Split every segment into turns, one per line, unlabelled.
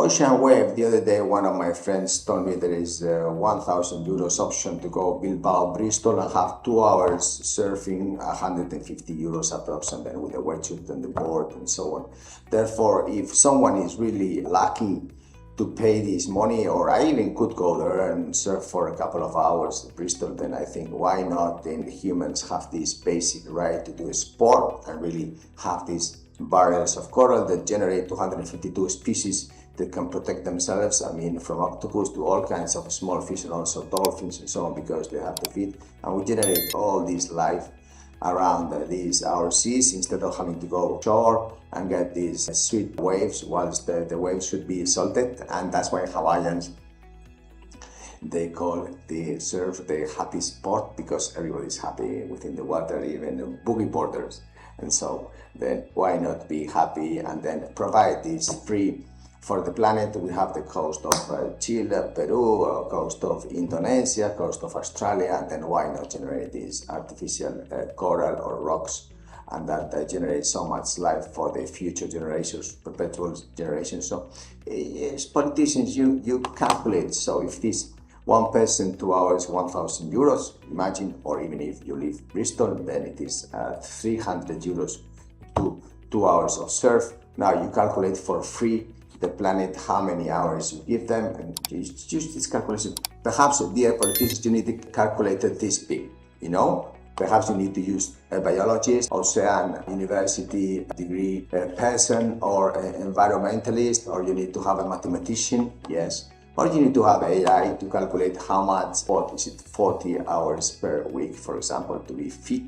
Ocean wave, the other day one of my friends told me there is a 1,000 euros option to go Bilbao, Bristol and have 2 hours surfing, 150 euros approximately with the wetsuit and the board and so on. Therefore, if someone is really lucky to pay this money, or I even could go there and surf for a couple of hours in Bristol, then I think why not then humans have this basic right to do a sport and really have these barriers of coral that generate 252 species that can protect themselves. I mean, from octopus to all kinds of small fish and also dolphins and so on, because they have to feed. And we generate all this life around these our seas instead of having to go shore and get these sweet waves, whilst the waves should be salted. And that's why Hawaiians, they call the surf the happy sport, because everybody's happy within the water, even boogie boarders. And so then why not be happy and then provide this free for the planet? We have the coast of Chile, Peru, coast of Indonesia, coast of Australia, and then why not generate these artificial coral or rocks, and that generates so much life for the future generations, perpetual generations. So as politicians, you calculate, so if this one person, 2 hours, 1,000 euros, imagine, or even if you leave Bristol, then it is 300 euros to 2 hours of surf. Now you calculate for free the planet how many hours you give them, and use this calculation. Perhaps, dear politicians, you need to calculate it this big, Perhaps you need to use a biologist, ocean university degree person, or an environmentalist, or you need to have a mathematician, yes. Or you need to have AI to calculate how much, what is it, 40 hours per week, for example, to be fit.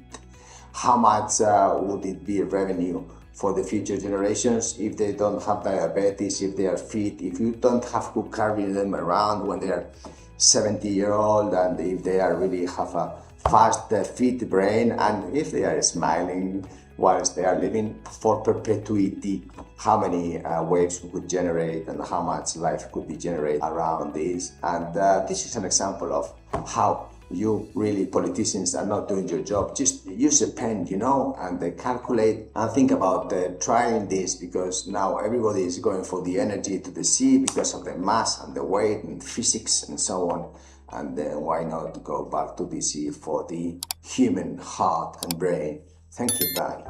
How much would it be revenue for the future generations if they don't have diabetes, if they are fit, if you don't have to carry them around when they are 70-year-old, and if they are really have a fast, fit brain, and if they are smiling whilst they are living for perpetuity, how many waves we could generate and how much life could be generated around this. And this is an example of how you really, politicians, are not doing your job. Just use a pen, and they calculate and think about trying this, because now everybody is going for the energy to the sea because of the mass and the weight and physics and so on. And then why not go back to the sea for the human heart and brain? Thank you, bye.